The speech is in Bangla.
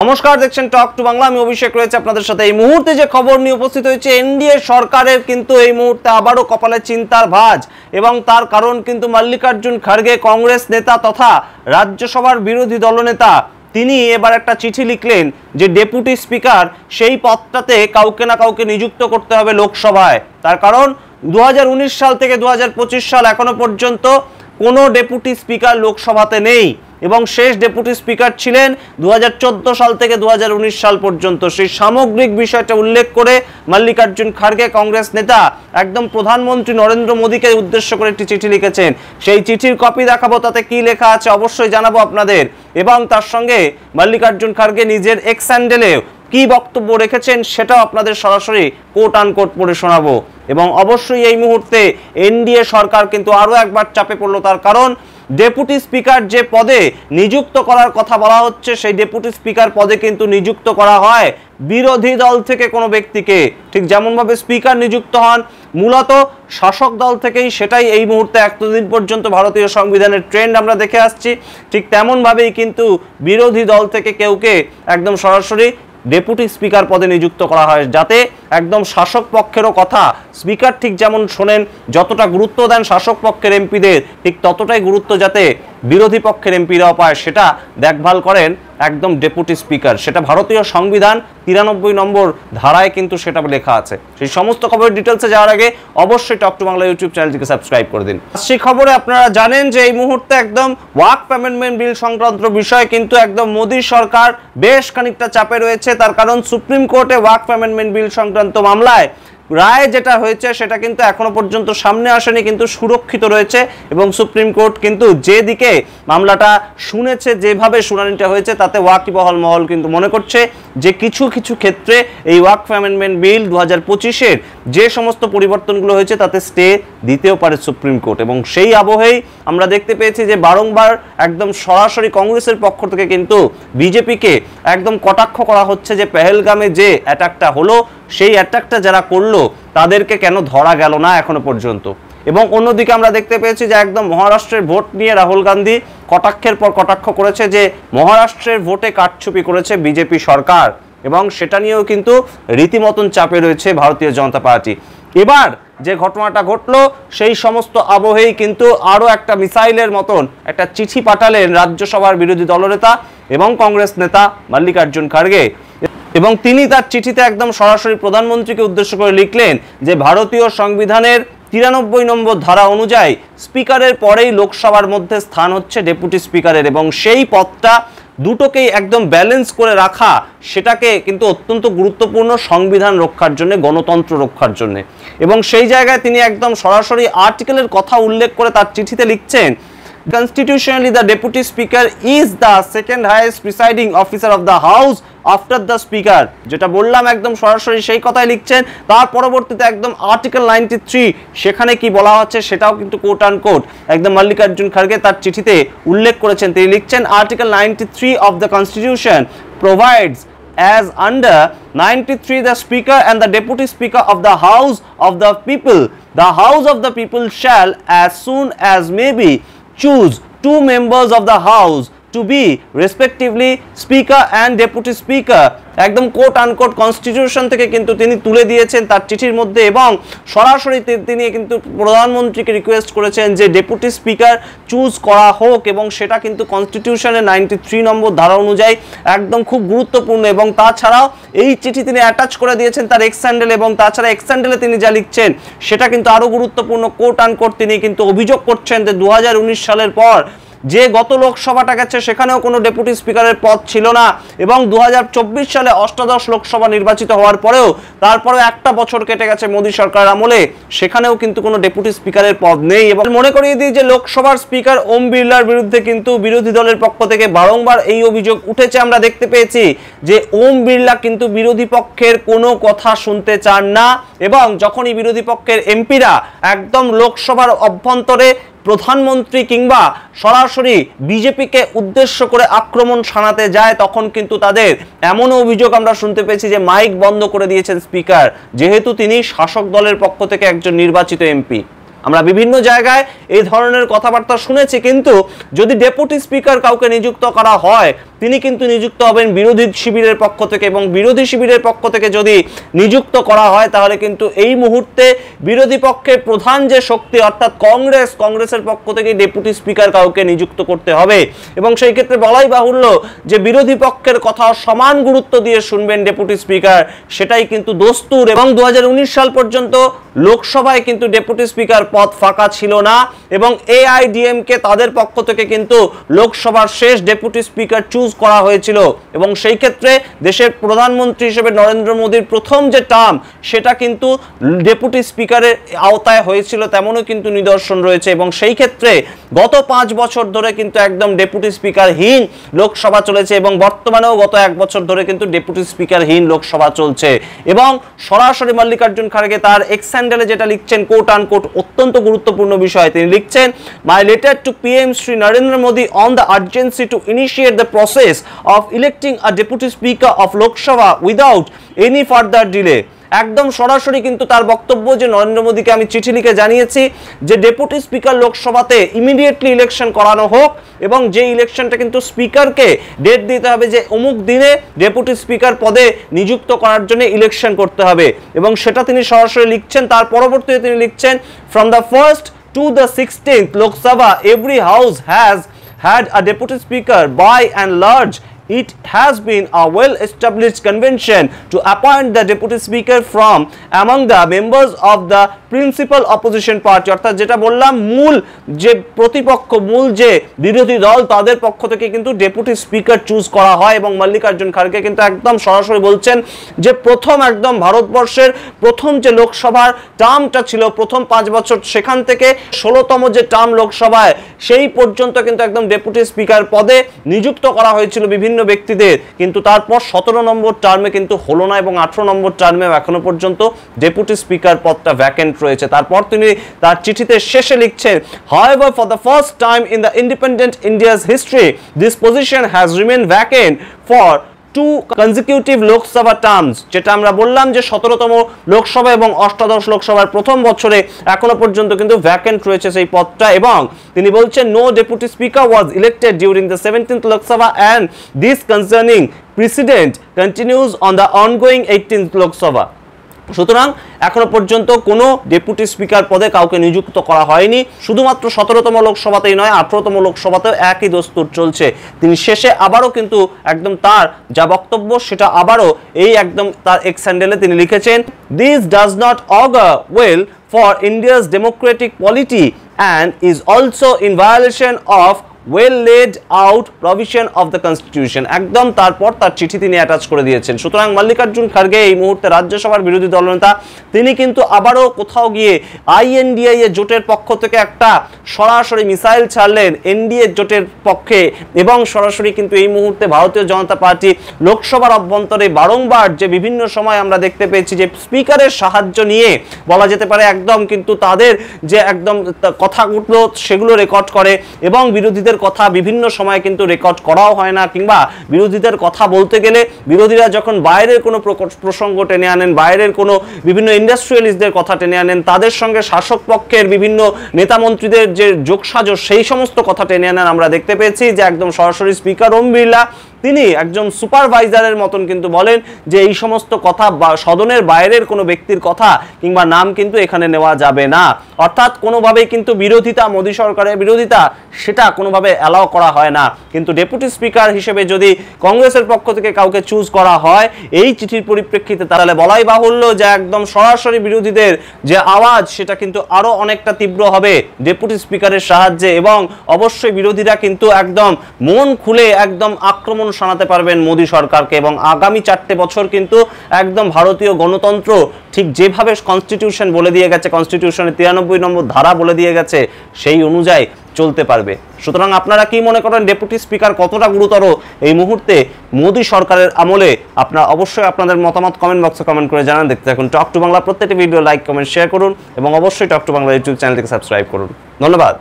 নমস্কার, দেখছেন টক টু বাংলা। আমি অভিষেক রয়েছে আপনাদের সাথে। এই মুহূর্তে যে খবর নিয়ে উপস্থিত হয়েছে, এনডিএ সরকারের কিন্তু এই মুহূর্তে আবারও কপালে চিন্তার ভাঁজ, এবং তার কারণ কিন্তু মল্লিকার্জুন খাড়গে, কংগ্রেস নেতা তথা রাজ্যসভার বিরোধী দলনেতা, তিনি এবার একটা চিঠি লিখলেন যে ডেপুটি স্পিকার সেই পদটাতে কাউকে না কাউকে নিযুক্ত করতে হবে লোকসভায়। তার কারণ 2019 সাল থেকে 2025 সাল এখনো পর্যন্ত কোনো ডেপুটি স্পিকার লোকসভাতে নেই, এবং শেষ ডেপুটি স্পিকার ছিলেন 2014 সাল থেকে 2019 সাল পর্যন্ত। সেই সামগ্রিক বিষয়টা উল্লেখ করে মল্লিকার্জুন খাড়গে, কংগ্রেস নেতা, একদম প্রধানমন্ত্রী নরেন্দ্র মোদীকে উদ্দেশ্য করে একটি চিঠি লিখেছেন। সেই চিঠির কপি দেখাবো, তাতে কি লেখা আছে অবশ্যই জানাবো আপনাদের, এবং তার সঙ্গে মল্লিকার্জুন খাড়গে নিজের এক্স হ্যান্ডেলে কি বক্তব্য রেখেছেন সেটাও আপনাদের সরাসরি কোট আনকোট পড়ে শোনাবো। এবং অবশ্যই এই মুহূর্তে এনডিএ সরকার কিন্তু আরও একবার চাপে পড়লো, তার কারণ ডেপুটি স্পিকার যে পদে নিযুক্ত করার কথা বলা হচ্ছে, সেই ডেপুটি স্পিকার পদে কিন্তু নিযুক্ত করা হয় বিরোধী দল থেকে কোনো ব্যক্তিকে। ঠিক যেমনভাবে স্পিকার নিযুক্ত হন মূলত শাসক দল থেকেই, সেটাই এই মুহূর্তে এতদিন পর্যন্ত ভারতীয় সংবিধানের ট্রেন্ড আমরা দেখে আসছি, ঠিক তেমনভাবেই কিন্তু বিরোধী দল থেকে কেউকে একদম সরাসরি ডেপুটি স্পিকার পদে নিযুক্ত করা হয়, যাতে একদম শাসক পক্ষেরও কথা স্পিকার ঠিক যেমন শোনেন, যতটা গুরুত্ব দেন শাসক পক্ষের এমপিদের, ঠিক ততটাই গুরুত্ব যাতে বিরোধী পক্ষের এমপিরাও পায়, সেটা দেখভাল করেন একদম ডেপুটি স্পিকার। সেটা ভারতীয় সংবিধান 93 নম্বর ধারায় কিন্তু সেটা লেখা আছে। সেই সমস্ত খবরের ডিটেলসে যাওয়ার আগে অবশ্যই টক টু বাংলা ইউটিউব চ্যানেলটিকে সাবস্ক্রাইব করে দিন। সেই খবরে আপনারা জানেন যে এই মুহূর্তে একদম ওয়াকফ অ্যামেন্ডমেন্ট বিল সংক্রান্ত বিষয়ে কিন্তু একদম মোদী সরকার বেশ খানিকটা চাপে রয়েছে। তার কারণ সুপ্রিম কোর্টে ওয়াকফ অ্যামেন্ডমেন্ট বিল সংক্রান্ত মামলায় রায় যেটা হয়েছে সেটা কিন্তু এখনো পর্যন্ত সামনে আসেনি, কিন্তু সুরক্ষিত রয়েছে। এবং সুপ্রিম কোর্ট কিন্তু যেদিকে মামলাটা শুনেছে, যেভাবে শুনানিটা হয়েছে, তাতে ওয়াকিবহাল মহল কিন্তু মনে করছে যে কিছু কিছু ক্ষেত্রে এই ওয়াকফ অ্যামেন্ডমেন্ট বিল 2025-এর যে সমস্ত পরিবর্তনগুলো হয়েছে তাতে স্টে দিতেও পারে সুপ্রিম কোর্ট। এবং সেই আবহেই আমরা দেখতে পেয়েছি যে বারংবার একদম সরাসরি কংগ্রেসের পক্ষ থেকে কিন্তু বিজেপিকে একদম কটাক্ষ করা হচ্ছে যে পেহেলগামে যে অ্যাটাকটা হলো, সেই অ্যাটাকটা যারা করলো তাদেরকে কেন ধরা গেল না এখনো পর্যন্ত। এবং অন্যদিকে আমরা দেখতে পেয়েছি যে একদম মহারাষ্ট্রের ভোট নিয়ে রাহুল গান্ধী কটাক্ষের পর কটাক্ষ করেছে যে মহারাষ্ট্রের ভোটে কারচুপি করেছে বিজেপি সরকার, এবং সেটা নিয়েও কিন্তু রীতিমতন চাপে রয়েছে ভারতীয় জনতা পার্টি। এবার যে ঘটনাটা ঘটলো সেই সমস্ত আবহেই কিন্তু আরও একটা মিসাইলের মতন একটা চিঠি পাঠালেন রাজ্যসভার বিরোধী দলনেতা এবং কংগ্রেস নেতা মল্লিকার্জুন খাড়গে, এবং তিনি তার চিঠিতে একদম সরাসরি প্রধানমন্ত্রীকে উদ্দেশ্য করে লিখলেন যে ভারতীয় সংবিধানের 93 নম্বর ধারা অনুযায়ী স্পিকারের পরেই লোকসভার মধ্যে স্থান হচ্ছে ডেপুটি স্পিকারের, এবং সেই পদটা দুটোকেই একদম ব্যালেন্স করে রাখা, সেটাকে কিন্তু অত্যন্ত গুরুত্বপূর্ণ সংবিধান রক্ষার জন্য, গণতন্ত্র রক্ষার জন্য। এবং সেই জায়গায় তিনি একদম সরাসরি আর্টিকেলের কথা উল্লেখ করে তার চিঠিতে লিখছেন, Constitutionally, the Deputy Speaker is the second highest presiding officer of the House after the Speaker। যেটা বললাম একদম সরাসরি সেই কথাই লিখছেন। তার পরবর্তীতে একদম আর্টিকেল 93 সেখানে কি বলা হচ্ছে সেটাও কিন্তু কোট আন কোট একদম মল্লিকার্জুন খাড়গে তার চিঠিতে উল্লেখ করেছেন। তিনি লিখছেন, article 93 of the Constitution provides as under 93 the Speaker and the Deputy Speaker of the House of the People, the House of the People shall as soon as may be choose 2 members of the House to be respectively Speaker and Deputy Speaker। একদম কোট আনকোট কনস্টিটিউশন থেকে কিন্তু তিনি তুলে দিয়েছেন তার চিঠির মধ্যে, এবং সরাসরি তিনি কিন্তু প্রধানমন্ত্রীকে রিকোয়েস্ট করেছেন যে ডেপুটি স্পিকার চুজ করা হোক, এবং সেটা কিন্তু কনস্টিটিউশনের 93 নম্বর ধারা অনুযায়ী একদম খুব গুরুত্বপূর্ণ। এবং তাছাড়াও এই চিঠি তিনি অ্যাটাচ করে দিয়েছেন তার এক্স হ্যান্ডেল, এবং তাছাড়া এক্স হ্যান্ডেলে তিনি যা লিখছেন সেটা কিন্তু আরও গুরুত্বপূর্ণ। কোট আনকোট তিনি কিন্তু অভিযোগ করছেন যে 2019 সালের পর যে গত লোকসভাটা গেছে সেখানেও কোনো ডেপুটি স্পিকারের পদ ছিল না, এবং 2024 সালে 18 লোকসভা নির্বাচিত হওয়ার পরেও তারপরেও একটা বছর কেটে গেছে মোদী সরকার আমলে, সেখানেও কিন্তু কোনো ডেপুটি স্পিকারের পদ নেই। এবং মনে করিয়ে দিই যে লোকসভার স্পিকার ওম বিড়লার বিরুদ্ধে কিন্তু বিরোধী দলের পক্ষ থেকে বারংবার এই অভিযোগ উঠেছে। আমরা দেখতে পেয়েছি যে ওম বিড়লা কিন্তু বিরোধী পক্ষের কোনো কথা শুনতে চান না, এবং যখনই বিরোধী পক্ষের এমপিরা একদম লোকসভার অভ্যন্তরে প্রধানমন্ত্রী কিংবা সরাসরি বিজেপিকে উদ্দেশ্য করে আক্রমণ শানাতে যায়, তখন কিন্তু তাদের এমন অভিযোগ আমরা শুনতে পেয়েছি যে মাইক বন্ধ করে দিয়েছেন স্পিকার, যেহেতু তিনি শাসক দলের পক্ষ থেকে একজন নির্বাচিত এমপি। আমরা বিভিন্ন জায়গায় এই ধরনের কথাবার্তা শুনেছি, কিন্তু যদি ডেপুটি স্পিকার কাউকে নিযুক্ত করা হয় তিনি কিন্তু নিযুক্ত হবেন বিরোধী শিবিরের পক্ষ থেকে, এবং বিরোধী শিবিরের পক্ষ থেকে যদি নিযুক্ত করা হয় তাহলে কিন্তু এই মুহূর্তে বিরোধী পক্ষের প্রধান যে শক্তি অর্থাৎ কংগ্রেসের পক্ষ থেকে ডেপুটি স্পিকার কাউকে নিযুক্ত করতে হবে। এবং সেই ক্ষেত্রে বলাই বাহুল্য যে বিরোধী পক্ষের কথা সমান গুরুত্ব দিয়ে শুনবেন ডেপুটি স্পিকার, সেটাই কিন্তু দস্তুর। এবং 2019 সাল পর্যন্ত লোকসভায় কিন্তু ডেপুটি স্পিকার পদ ফাঁকা ছিল না, এবং AIDMK তাদের পক্ষ থেকে কিন্তু লোকসভার শেষ ডেপুটি স্পিকার চুজ করা হয়েছিল। এবং সেই ক্ষেত্রে দেশের প্রধানমন্ত্রী হিসেবে নরেন্দ্র মোদীর প্রথম যে টার্ম সেটা কিন্তু ডেপুটি স্পিকারের আওতায় হয়েছিল, তেমনও কিন্তু নিদর্শন রয়েছে। এবং সেই ক্ষেত্রে গত 5 বছর ধরে কিন্তু একদম ডেপুটি স্পিকারহীন লোকসভা চলেছে, এবং বর্তমানেও গত 1 বছর ধরে কিন্তু ডেপুটি স্পিকারহীন লোকসভা চলছে। এবং সরাসরি মল্লিকার্জুন খাড়গে তার এক্স হ্যান্ডেলে যেটা লিখছেন কোট আনকোট অত্যন্ত গুরুত্বপূর্ণ বিষয়, তিনি লিখছেন my letter to PM Shri Narendra Modi on the urgency to initiate the process of electing a deputy speaker of Lok Sabha without any further delay. একদম সরাসরি কিন্তু তার বক্তব্য যে নরেন্দ্র মোদীকে আমি চিঠি লিখে জানিয়েছি যে ডেপুটি স্পিকার লোকসভাতে ইমিডিয়েটলি ইলেকশন করানো হোক, এবং যে ইলেকশনটা কিন্তু স্পিকারকে ডেট দিতে হবে যে অমুক দিনে ডেপুটি স্পিকার পদে নিযুক্ত করার জন্য ইলেকশন করতে হবে। এবং সেটা তিনি সরাসরি লিখছেন। তার পরবর্তীতে তিনি লিখছেন from the 1st to the 16th Lok Sabha every house has had a deputy speaker. By and large it has been a well-established convention to appoint the deputy speaker from among the members of the principal opposition party। অর্থাৎ যেটা বললাম মূল যে প্রতিপক্ষ, মূল যে বিরোধী দল তাদের পক্ষ থেকে কিন্তু ডেপুটি স্পিকার চুজ করা হয়। এবং মল্লিকার্জুন খাড়গে কিন্তু একদম সরাসরি বলছেন যে প্রথম একদম ভারতবর্ষের প্রথম যে লোকসভার টার্মটা ছিল প্রথম 5 বছর, সেখান থেকে 16তম যে টার্ম লোকসভায় সেই পর্যন্ত কিন্তু একদম ডেপুটি স্পিকার পদে নিযুক্ত করা হয়েছিল বিভিন্ন ব্যক্তিদের, কিন্তু তারপর 17 নম্বর টার্মে কিন্তু হলো না, এবং 18 নম্বর টার্মেও এখনো পর্যন্ত ডেপুটি স্পিকার পদটা ভ্যাকেন্ট রয়েছে। তারপর তিনি তার চিঠিতে শেষে লিখছেন however for the first time in the independent India's history this position has remained vacant for 2 consecutive Lok Sabha terms. যেটা আমরা বললাম যে 17তম লোকসভা এবং অষ্টাদশ লোকসভার প্রথম বছরে এখনো পর্যন্ত কিন্তু ভ্যাকেন্ট রয়েছে সেই পদটা। এবং তিনি বলছেন no deputy speaker was elected during the 17th Lok Sabha and this concerning precedent continues on the ongoing 18th Lok Sabha. সুতরাং এখনো পর্যন্ত কোনো ডেপুটি স্পিকার পদে কাউকে নিযুক্ত করা হয়নি, শুধুমাত্র 17তম লোকসভাতেই নয় 18তম লোকসভাতেও একই দস্তুর চলছে। তিনি শেষে আবারও কিন্তু একদম তার যা বক্তব্য সেটা আবারও এই একদম তার এক্স হ্যান্ডেলে তিনি লিখেছেন this does not augur well for India's democratic polity and is also in violation of well laid out provision of the constitution। একদম তারপর তার চিঠি তিনি অ্যাটাচ করে দিয়েছেন। সুতরাং মল্লিকার্জুন খাড়গে এই মুহূর্তে রাজ্যসভার বিরোধী দলনেতা, তিনি কিন্তু আবারও কোথাও গিয়ে INDI এর জোটের পক্ষ থেকে একটা সরাসরি মিসাইল ছাড়লেন NDA জোটের পক্ষে, এবং সরাসরি কিন্তু এই মুহূর্তে ভারতীয় জনতা পার্টি লোকসভার অভ্যন্তরে বারংবার যে বিভিন্ন সময় আমরা দেখতে পেয়েছি যে স্পিকারের সাহায্য নিয়ে বলা যেতে পারে একদম কিন্তু তাদের যে একদম কথাগুলো সেগুলো রেকর্ড করে, এবং বিরোধীদের কথা বিভিন্ন সময় কিন্তু রেকর্ড করাও হয় না, কিংবা বিরোধীদের কথা বলতে গেলে বিরোধীরা যখন বাইরের কোনো প্রসঙ্গ টেনে আনেন, বাইরের কোনো বিভিন্ন ইন্ডাস্ট্রিয়ালিস্টদের কথা টেনে আনেন, তাদের সঙ্গে শাসক পক্ষের বিভিন্ন নেতা মন্ত্রীদের যে যোগসাজশ সেই সমস্ত কথা টেনে আনেন, আমরা দেখতে পেয়েছি যে একদম সরাসরি স্পিকার ওম বিড়লা তিনি একজন সুপারভাইজারের মতন কিন্তু বলেন যে এই সমস্ত কথা সদনের বাইরের কোনো ব্যক্তির কথা কিংবা নাম কিন্তু এখানে নেওয়া যাবে না। অর্থাৎ কোনোভাবেই কিন্তু বিরোধিতা, মোদী সরকারের বিরোধিতা সেটা কোনোভাবে অ্যালাউ করা হয় না। কিন্তু ডেপুটি স্পিকার হিসেবে যদি কংগ্রেসের পক্ষ থেকে কাউকে চুজ করা হয় এই চিঠির পরিপ্রেক্ষিতে, তাহলে বলাই বাহুল্য যে একদম সরাসরি বিরোধীদের যে আওয়াজ সেটা কিন্তু আরো অনেকটা তীব্র হবে ডেপুটি স্পিকারের সাহায্যে, এবং অবশ্যই বিরোধীরা কিন্তু একদম মন খুলে একদম আক্রমণ শোনাতে পারবেন মোদী সরকারকে। এবং আগামী 4টে বছর কিন্তু একদম ভারতীয় গণতন্ত্র ঠিক যেভাবে কনস্টিটিউশন বলে দিয়ে গেছে, কনস্টিটিউশনের 93 নম্বর ধারা বলে দিয়ে গেছে, সেই অনুযায়ী চলতে পারবে। সুতরাং আপনারা কি মনে করেন ডেপুটি স্পিকার কতটা গুরুতর এই মুহূর্তে মোদী সরকারের আমলে? আপনারা অবশ্যই আপনাদের মতামত কমেন্ট বক্সে কমেন্ট করে জানান। দেখতে থাকুন টক টু বাংলা। প্রত্যেকটি ভিডিও লাইক কমেন্ট শেয়ার করুন, এবং অবশ্যই টক টু বাংলা ইউটিউব চ্যানেলটিকে সাবস্ক্রাইব করুন। ধন্যবাদ।